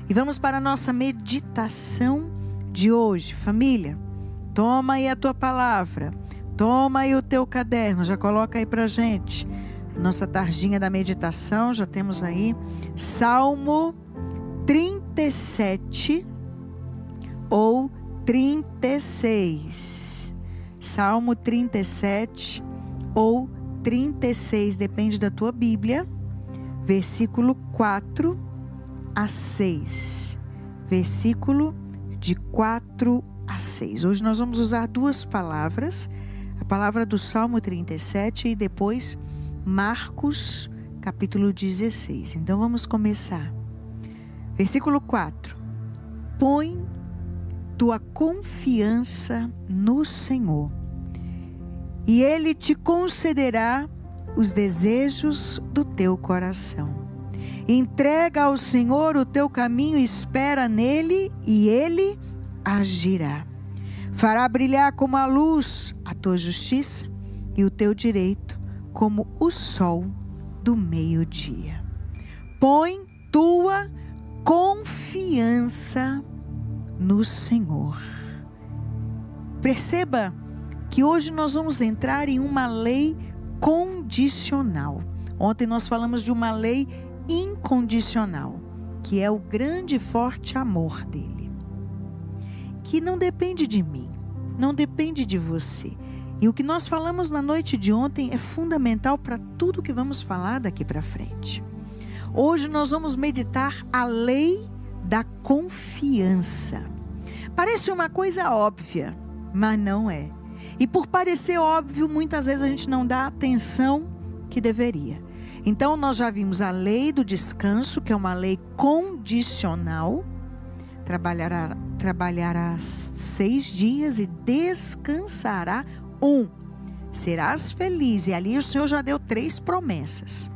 E vamos para a nossa meditação de hoje. Família, toma aí a tua palavra, toma aí o teu caderno, já coloca aí pra gente. Nossa tarjinha da meditação, já temos aí Salmo 37 ou 36. Salmo 37 ou 36, depende da tua Bíblia. Versículo 4 a 6. Versículo de 4 a 6. Hoje nós vamos usar duas palavras. A palavra do Salmo 37 e depois Marcos, capítulo 16. Então vamos começar. Versículo 4. Põe tua confiança no Senhor, e Ele te concederá os desejos do teu coração. Entrega ao Senhor o teu caminho, espera nele, e Ele agirá. Fará brilhar como a luz a tua justiça e o teu direito como o sol do meio-dia. Põe tua confiança no Senhor. Perceba que hoje nós vamos entrar em uma lei condicional. Ontem nós falamos de uma lei incondicional, que é o grande e forte amor dele, que não depende de mim, não depende de você. E o que nós falamos na noite de ontem é fundamental para tudo que vamos falar daqui para frente. Hoje nós vamos meditar a lei da confiança. Parece uma coisa óbvia, mas não é. E por parecer óbvio, muitas vezes a gente não dá a atenção que deveria. Então nós já vimos a lei do descanso, que é uma lei condicional. Trabalhará 6 dias e descansará 1. Serás feliz. E ali o Senhor já deu 3 promessas.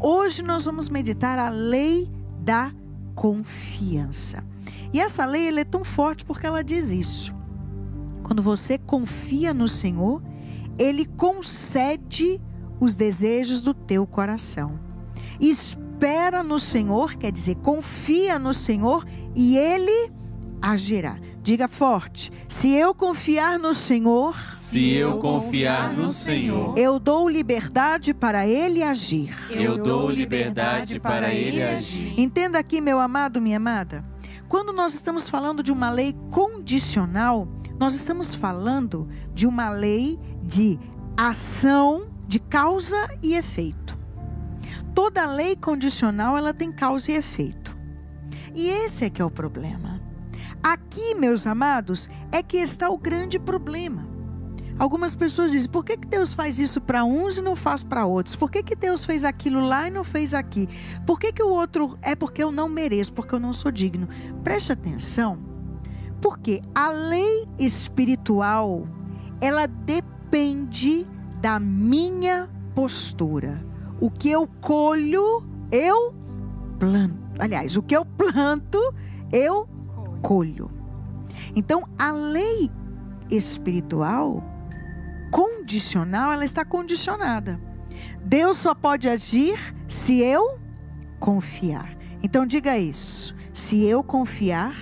Hoje nós vamos meditar a lei da confiança. E essa lei ela é tão forte porque ela diz isso. Quando você confia no Senhor, Ele concede os desejos do teu coração. Espera no Senhor, quer dizer, confia no Senhor e Ele agirá. Diga forte: se eu confiar no Senhor, eu dou liberdade para Ele agir. Entenda aqui, meu amado, minha amada. Quando nós estamos falando de uma lei condicional, nós estamos falando de uma lei de ação, de causa e efeito. Toda lei condicional, ela tem causa e efeito. E esse é que é o problema. Aqui, meus amados, é que está o grande problema. Algumas pessoas dizem: por que Deus faz isso para uns e não faz para outros? Por que Deus fez aquilo lá e não fez aqui? Por que o outro é porque eu não mereço, porque eu não sou digno? Preste atenção, porque a lei espiritual, ela depende da minha postura. O que eu colho, eu planto. Aliás, o que eu planto, eu colho. Então, a lei espiritual condicional, ela está condicionada. Deus só pode agir se eu confiar. Então, diga isso: se eu confiar,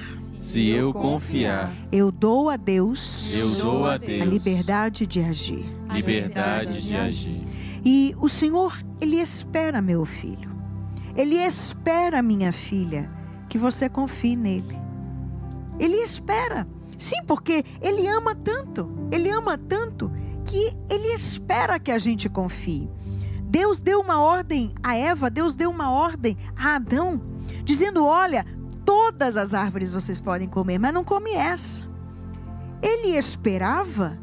eu dou a Deus, a liberdade de agir. E o Senhor, Ele espera, meu filho, Ele espera, minha filha, que você confie nele. Ele espera. Sim, porque Ele ama tanto que Ele espera que a gente confie. Deus deu uma ordem a Eva, Deus deu uma ordem a Adão, dizendo: olha, todas as árvores vocês podem comer, mas não come essa. Ele esperava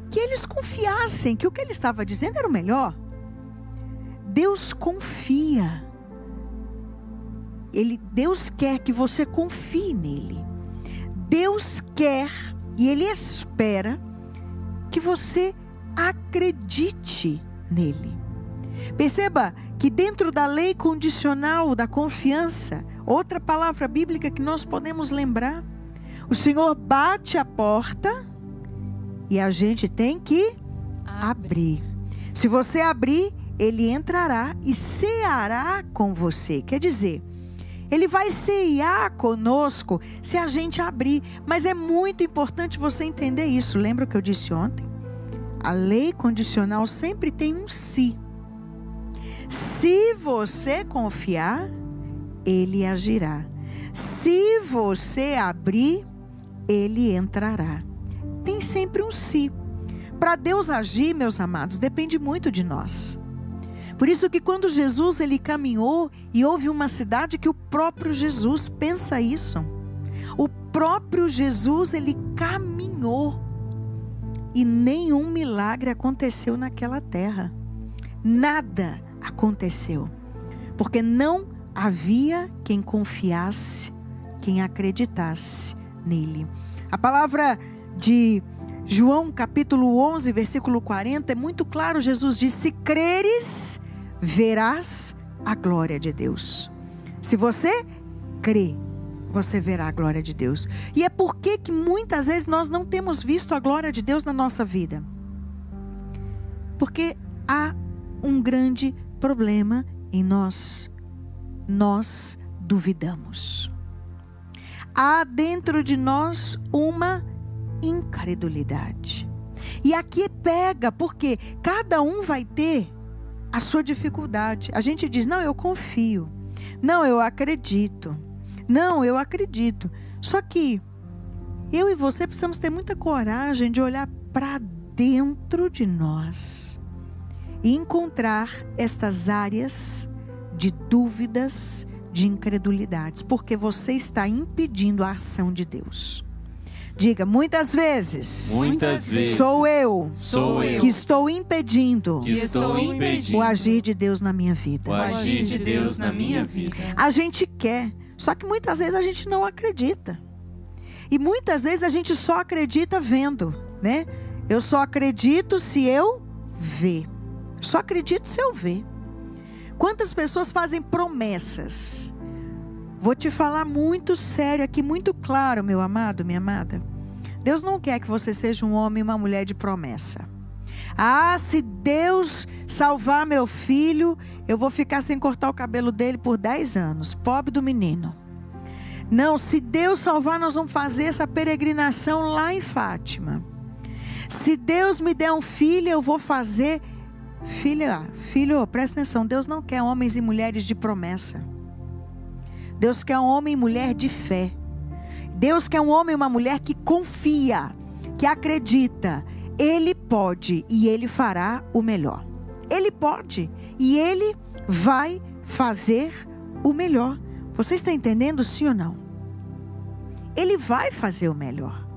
que eles confiassem, que o que ele estava dizendo era o melhor. Deus confia. Deus quer que você confie nele. Deus quer e Ele espera que você acredite nele. Perceba que dentro da lei condicional da confiança, outra palavra bíblica que nós podemos lembrar, o Senhor bate a porta e a gente tem que abrir. Se você abrir, Ele entrará e ceará com você. Quer dizer, Ele vai ceiar conosco se a gente abrir. Mas é muito importante você entender isso. Lembra o que eu disse ontem? A lei condicional sempre tem um se. Se você confiar, Ele agirá. Se você abrir, Ele entrará. Tem sempre um se. Para Deus agir, meus amados, depende muito de nós. Por isso que quando Jesus ele caminhou e houve uma cidade que o próprio Jesus, pensa isso. O próprio Jesus ele caminhou e nenhum milagre aconteceu naquela terra. Nada aconteceu. Porque não havia quem confiasse, quem acreditasse nele. A palavra de João capítulo 11, versículo 40, é muito claro. Jesus disse: se creres, verás a glória de Deus. Se você crê, você verá a glória de Deus. E é porque que muitas vezes nós não temos visto a glória de Deus na nossa vida. Porque há um grande problema em nós. Nós duvidamos. Há dentro de nós uma incredulidade. E aqui pega, porque cada um vai ter a sua dificuldade. A gente diz: não, eu confio. Não, eu acredito. Não, eu acredito. Só que eu e você precisamos ter muita coragem de olhar para dentro de nós e encontrar estas áreas de dúvidas, de incredulidades, porque você está impedindo a ação de Deus. Diga: muitas vezes sou eu que estou impedindo o agir de Deus na minha vida. A gente quer, só que muitas vezes a gente não acredita. E muitas vezes a gente só acredita vendo, né? Eu só acredito se eu ver. Só acredito se eu ver. Quantas pessoas fazem promessas? Vou te falar muito sério aqui, muito claro, meu amado, minha amada. Deus não quer que você seja um homem e uma mulher de promessa. Ah, se Deus salvar meu filho, eu vou ficar sem cortar o cabelo dele por 10 anos. Pobre do menino. Não, se Deus salvar, nós vamos fazer essa peregrinação lá em Fátima. Se Deus me der um filho, eu vou fazer... Filho, presta atenção. Deus não quer homens e mulheres de promessa. Deus quer um homem e mulher de fé. Deus quer um homem e uma mulher que confia, que acredita. Ele pode e Ele fará o melhor. Ele pode e Ele vai fazer o melhor. Você está entendendo, sim ou não? Ele vai fazer o melhor.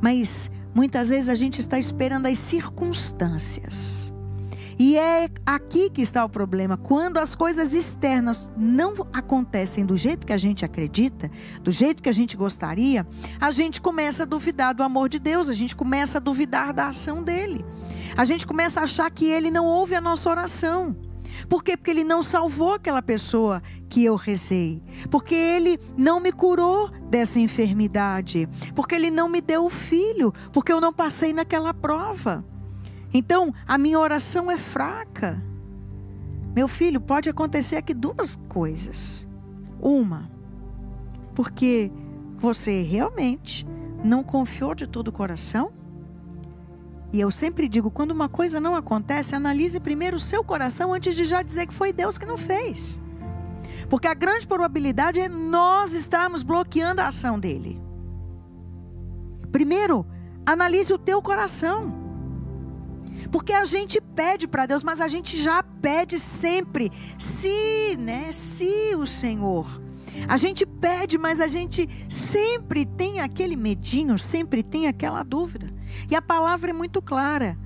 Mas muitas vezes a gente está esperando as circunstâncias. E é aqui que está o problema. Quando as coisas externas não acontecem do jeito que a gente acredita, do jeito que a gente gostaria, a gente começa a duvidar do amor de Deus, a gente começa a duvidar da ação dele. A gente começa a achar que ele não ouve a nossa oração. Por quê? Porque ele não salvou aquela pessoa que eu rezei. Porque ele não me curou dessa enfermidade. Porque ele não me deu o filho. Porque eu não passei naquela prova. Então, a minha oração é fraca. Meu filho, pode acontecer aqui duas coisas. Uma, porque você realmente não confiou de todo o coração. E eu sempre digo, quando uma coisa não acontece, analise primeiro o seu coração antes de já dizer que foi Deus que não fez. Porque a grande probabilidade é nós estarmos bloqueando a ação dele. Primeiro, analise o teu coração. Porque a gente pede para Deus, mas a gente já pede sempre. Se o Senhor. A gente pede, mas a gente sempre tem aquele medinho, sempre tem aquela dúvida. E a palavra é muito clara.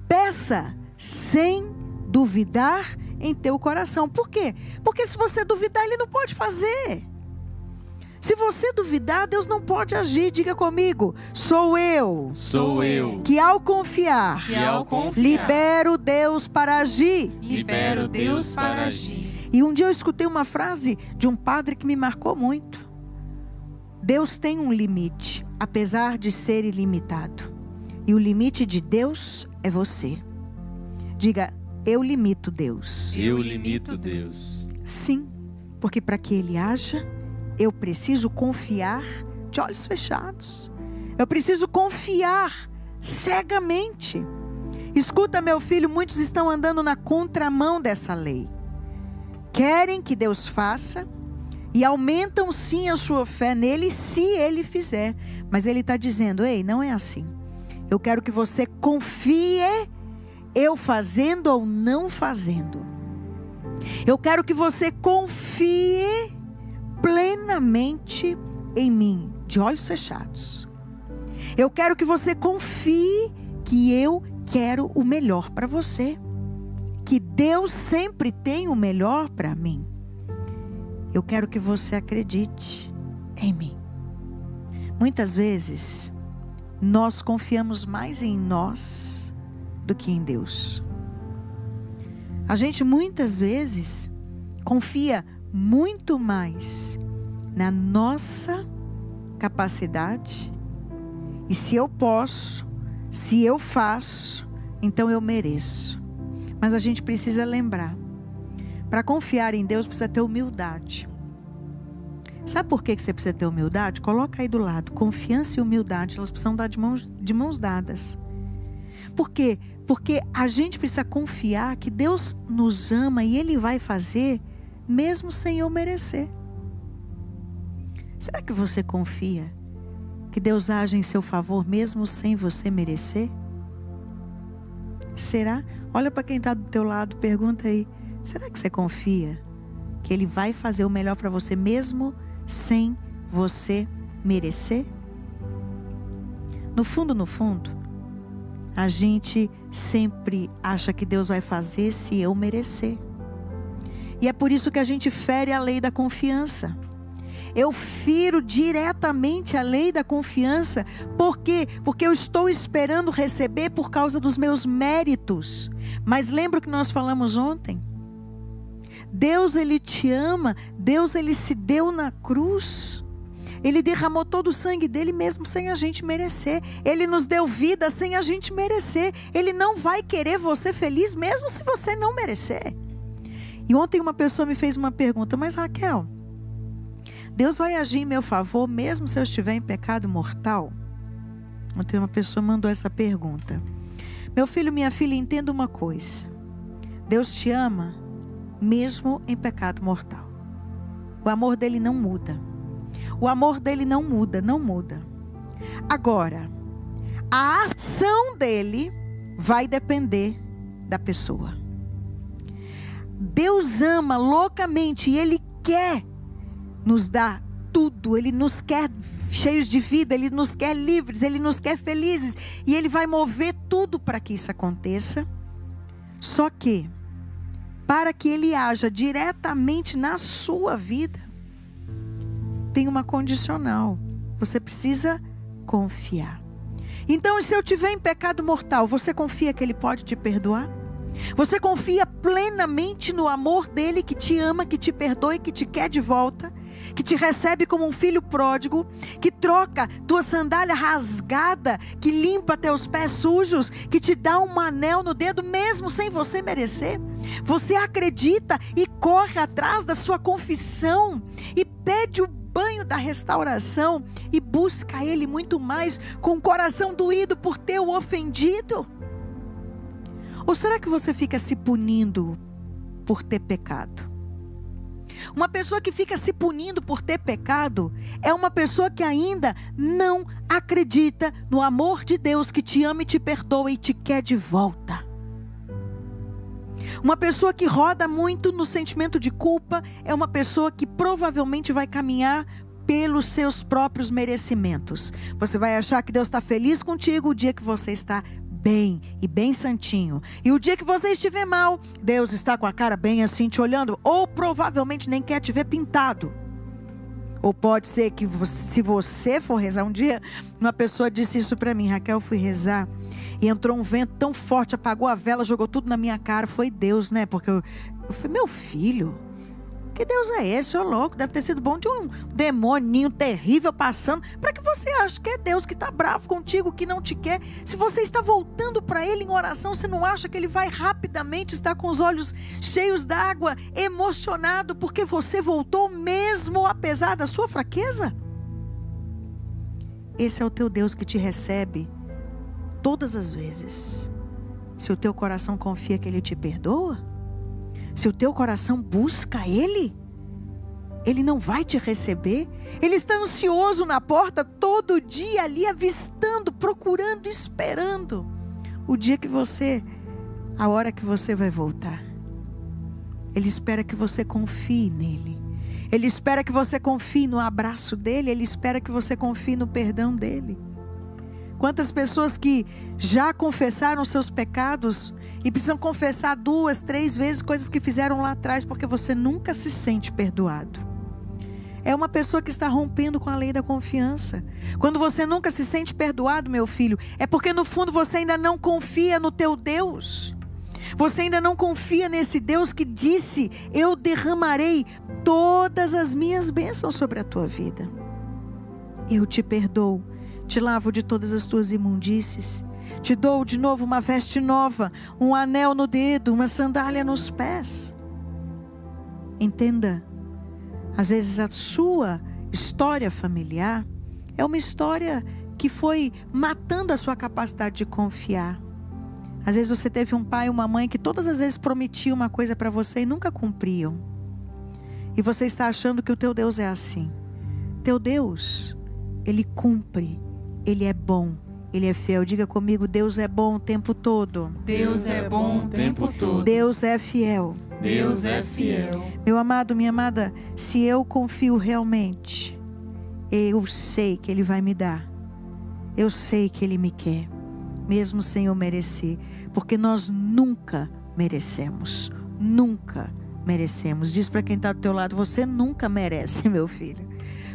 Peça sem duvidar em teu coração. Por quê? Porque se você duvidar, Ele não pode fazer. Se você duvidar, Deus não pode agir. Diga comigo: sou eu que ao confiar, libero Deus para agir. E um dia eu escutei uma frase de um padre que me marcou muito. Deus tem um limite, apesar de ser ilimitado. E o limite de Deus é você. Diga: eu limito Deus. Eu limito Deus. Sim, Porque para que Ele haja, eu preciso confiar de olhos fechados. Eu preciso confiar cegamente. Escuta, meu filho, muitos estão andando na contramão dessa lei. Querem que Deus faça e aumentam sim a sua fé nele se Ele fizer. Mas Ele está dizendo, ei, não é assim. Eu quero que você confie, eu fazendo ou não fazendo. Eu quero que você confie plenamente em mim, de olhos fechados. Eu quero que você confie que eu quero o melhor para você. Que Deus sempre tem o melhor para mim. Eu quero que você acredite em mim. Muitas vezes, nós confiamos mais em nós do que em Deus. A gente muitas vezes confia muito mais na nossa capacidade. E se eu posso, se eu faço, então eu mereço. Mas a gente precisa lembrar, para confiar em Deus precisa ter humildade. Sabe por que você precisa ter humildade? Coloca aí do lado, confiança e humildade, elas precisam dar de mãos dadas. Por quê? Porque a gente precisa confiar que Deus nos ama e Ele vai fazer, mesmo sem eu merecer. Será que você confia que Deus age em seu favor, mesmo sem você merecer? Será? Olha para quem está do teu lado, pergunta aí, será que você confia que Ele vai fazer o melhor para você, mesmo sem você merecer? No fundo, a gente sempre acha que Deus vai fazer se eu merecer. E é por isso que a gente fere a lei da confiança. Eu firo diretamente a lei da confiança. Por quê? Porque eu estou esperando receber por causa dos meus méritos. Mas lembra o que nós falamos ontem? Deus, Ele te ama. Deus, Ele se deu na cruz. Ele derramou todo o sangue dele mesmo sem a gente merecer. Ele nos deu vida sem a gente merecer. Ele não vai querer você feliz mesmo se você não merecer. E ontem uma pessoa me fez uma pergunta, mas Raquel, Deus vai agir em meu favor mesmo se eu estiver em pecado mortal? Ontem uma pessoa mandou essa pergunta. Meu filho, minha filha, entenda uma coisa. Deus te ama mesmo em pecado mortal. O amor dele não muda. O amor dele não muda, não muda. Agora, a ação dele vai depender da pessoa. Deus ama loucamente e Ele quer nos dar tudo. Ele nos quer cheios de vida, Ele nos quer livres, Ele nos quer felizes. E Ele vai mover tudo para que isso aconteça. Só que, para que Ele haja diretamente na sua vida, tem uma condicional. Você precisa confiar. Então, se eu estiver em pecado mortal, você confia que Ele pode te perdoar? Você confia plenamente no amor dele que te ama, que te perdoa e que te quer de volta, que te recebe como um filho pródigo, que troca tua sandália rasgada, que limpa teus pés sujos, que te dá um anel no dedo mesmo sem você merecer? Você acredita e corre atrás da sua confissão e pede o banho da restauração e busca Ele muito mais com o coração doído por ter o ofendido? Ou será que você fica se punindo por ter pecado? Uma pessoa que fica se punindo por ter pecado é uma pessoa que ainda não acredita no amor de Deus que te ama e te perdoa e te quer de volta. Uma pessoa que roda muito no sentimento de culpa é uma pessoa que provavelmente vai caminhar pelos seus próprios merecimentos. Você vai achar que Deus está feliz contigo o dia que você está bem e bem santinho. E o dia que você estiver mal, Deus está com a cara bem assim te olhando, ou provavelmente nem quer te ver pintado. Ou pode ser que se você for rezar um dia, uma pessoa disse isso para mim, Raquel, eu fui rezar e entrou um vento tão forte, apagou a vela, jogou tudo na minha cara. Foi Deus, né? Porque eu falei, meu filho, Que Deus é esse, ô louco? Deve ter sido bom de um demoninho terrível passando. Para que você ache que é Deus que está bravo contigo, que não te quer? Se você está voltando para Ele em oração, você não acha que Ele vai rapidamente estar com os olhos cheios d'água, emocionado, porque você voltou mesmo apesar da sua fraqueza? Esse é o teu Deus que te recebe todas as vezes. Se o teu coração confia que Ele te perdoa, se o teu coração busca Ele, Ele não vai te receber. Ele está ansioso na porta todo dia ali, avistando, procurando, esperando o dia que você, a hora que você vai voltar. Ele espera que você confie nele. Ele espera que você confie no abraço dele. Ele espera que você confie no perdão dele. Quantas pessoas que já confessaram seus pecados e precisam confessar 2, 3 vezes coisas que fizeram lá atrás, porque você nunca se sente perdoado. É uma pessoa que está rompendo com a lei da confiança. Quando você nunca se sente perdoado, meu filho, é porque no fundo você ainda não confia no teu Deus. Você ainda não confia nesse Deus que disse: eu derramarei todas as minhas bênçãos sobre a tua vida. Eu te perdoo, te lavo de todas as tuas imundícies, te dou de novo uma veste nova, um anel no dedo, uma sandália nos pés. Entenda, às vezes a sua história familiar é uma história que foi matando a sua capacidade de confiar. Às vezes você teve um pai e uma mãe que todas as vezes prometiam uma coisa para você e nunca cumpriam. E você está achando que o teu Deus é assim. Teu Deus, Ele cumpre, Ele é bom, Ele é fiel. Diga comigo: Deus é bom o tempo todo. Deus é bom o tempo todo. Deus é fiel. Deus é fiel. Meu amado, minha amada, se eu confio realmente, eu sei que Ele vai me dar. Eu sei que Ele me quer, mesmo sem eu merecer, porque nós nunca merecemos. Nunca merecemos. Diz para quem está do teu lado: você nunca merece, meu filho.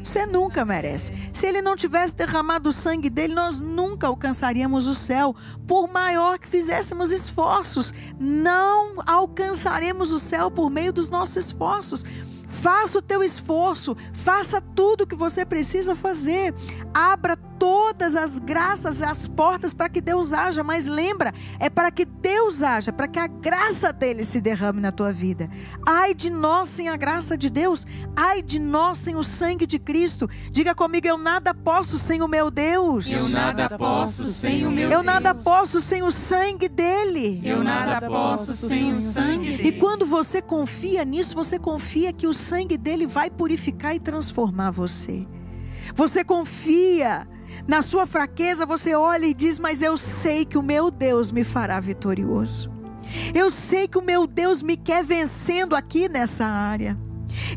Você nunca merece. Se Ele não tivesse derramado o sangue dele, nós nunca alcançaríamos o céu. Por maior que fizéssemos esforços, não alcançaremos o céu por meio dos nossos esforços. Faça o teu esforço, faça tudo o que você precisa fazer. Abra todas as graças, as portas para que Deus haja. Mas lembra, é para que Deus haja, para que a graça dele se derrame na tua vida. Ai de nós sem a graça de Deus. Ai de nós sem o sangue de Cristo. Diga comigo: eu nada posso sem o meu Deus. Eu nada posso sem o meu Deus. Eu nada posso sem o sangue dele. Eu nada posso sem o sangue dele. E quando você confia nisso, você confia que o sangue dele vai purificar e transformar você. Você confia na sua fraqueza, você olha e diz: mas eu sei que o meu Deus me fará vitorioso. Eu sei que o meu Deus me quer vencendo aqui nessa área.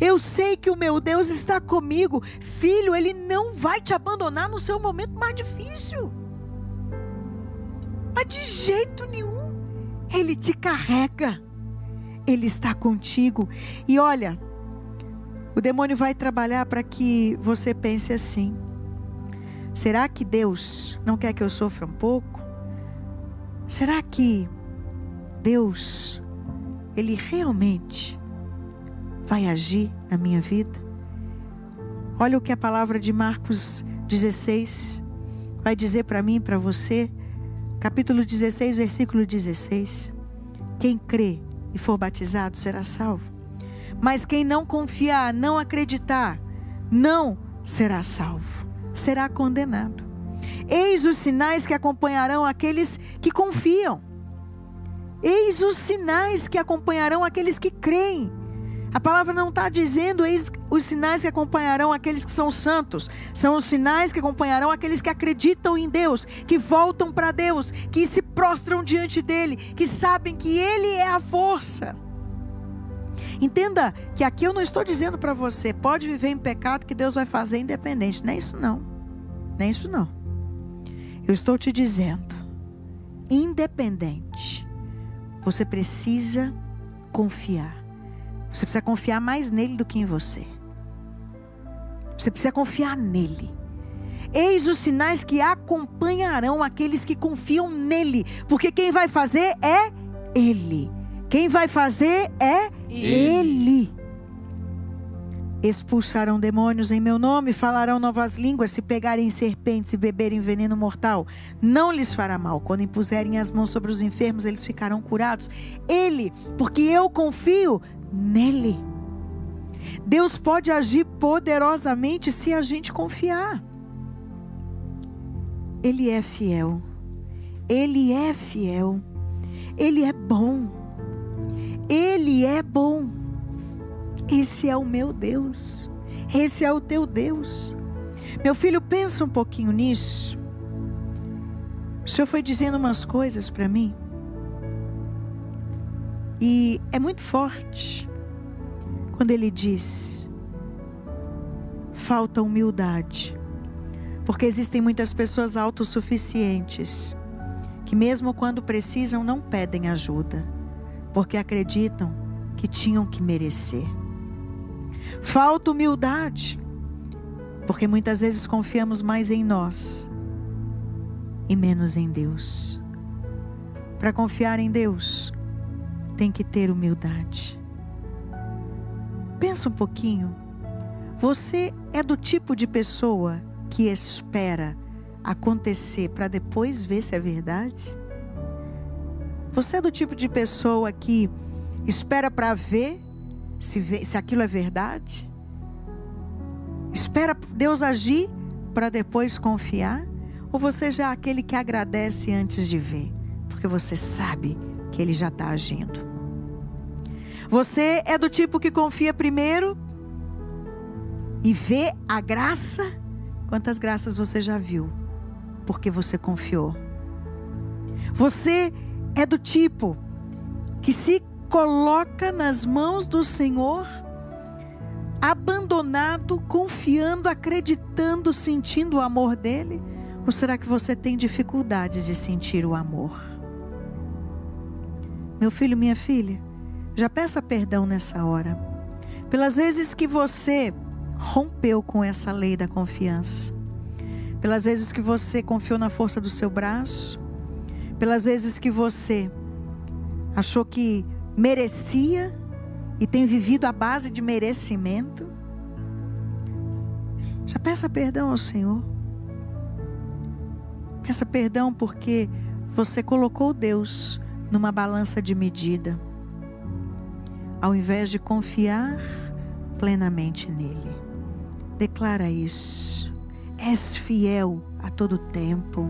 Eu sei que o meu Deus está comigo. Filho, Ele não vai te abandonar no seu momento mais difícil. Mas de jeito nenhum. Ele te carrega. Ele está contigo. E olha, o demônio vai trabalhar para que você pense assim: será que Deus não quer que eu sofra um pouco? Será que Deus, Ele realmente vai agir na minha vida? Olha o que a palavra de Marcos 16 vai dizer para mim e para você. Capítulo 16, versículo 16. Quem crê e for batizado será salvo. Mas quem não confiar, não acreditar, não será salvo, será condenado. Eis os sinais que acompanharão aqueles que confiam. Eis os sinais que acompanharão aqueles que creem. A palavra não está dizendo eis os sinais que acompanharão aqueles que são santos. São os sinais que acompanharão aqueles que acreditam em Deus, que voltam para Deus, que se prostram diante dEle, que sabem que Ele é a força. Entenda que aqui eu não estou dizendo para você: pode viver em pecado que Deus vai fazer independente. Não é isso não. Não é isso não. Eu estou te dizendo: independente, você precisa confiar. Você precisa confiar mais nele do que em você. Você precisa confiar nele. Eis os sinais que acompanharão aqueles que confiam nele. Porque quem vai fazer é Ele. Quem vai fazer é Ele. expulsarão demônios em meu nome, falarão novas línguas, se pegarem serpentes e beberem veneno mortal, não lhes fará mal. Quando impuserem as mãos sobre os enfermos, eles ficarão curados. Ele, porque eu confio nele. Deus pode agir poderosamente se a gente confiar. Ele é fiel. Ele é fiel. Ele é bom. Ele é bom. Esse é o meu Deus. Esse é o teu Deus. Meu filho, pensa um pouquinho nisso. O Senhor foi dizendo umas coisas para mim. E é muito forte quando Ele diz: falta humildade. Porque existem muitas pessoas autossuficientes que mesmo quando precisam não pedem ajuda, porque acreditam que tinham que merecer. Falta humildade, porque muitas vezes confiamos mais em nós e menos em Deus. Para confiar em Deus, tem que ter humildade. Pensa um pouquinho. Você é do tipo de pessoa que espera acontecer para depois ver se é verdade? Você é do tipo de pessoa que espera para ver se aquilo é verdade? Espera Deus agir para depois confiar? Ou você já é aquele que agradece antes de ver, porque você sabe que Ele já está agindo? Você é do tipo que confia primeiro e vê a graça? Quantas graças você já viu porque você confiou? Você é do tipo que se coloca nas mãos do Senhor, abandonado, confiando, acreditando, sentindo o amor dEle? Ou será que você tem dificuldades de sentir o amor? Meu filho, minha filha, já peça perdão nessa hora, pelas vezes que você rompeu com essa lei da confiança, pelas vezes que você confiou na força do seu braço, pelas vezes que você achou que merecia e tem vivido à base de merecimento. Já peça perdão ao Senhor. Peça perdão porque você colocou Deus numa balança de medida, ao invés de confiar plenamente nele. Declara isso. És fiel a todo tempo.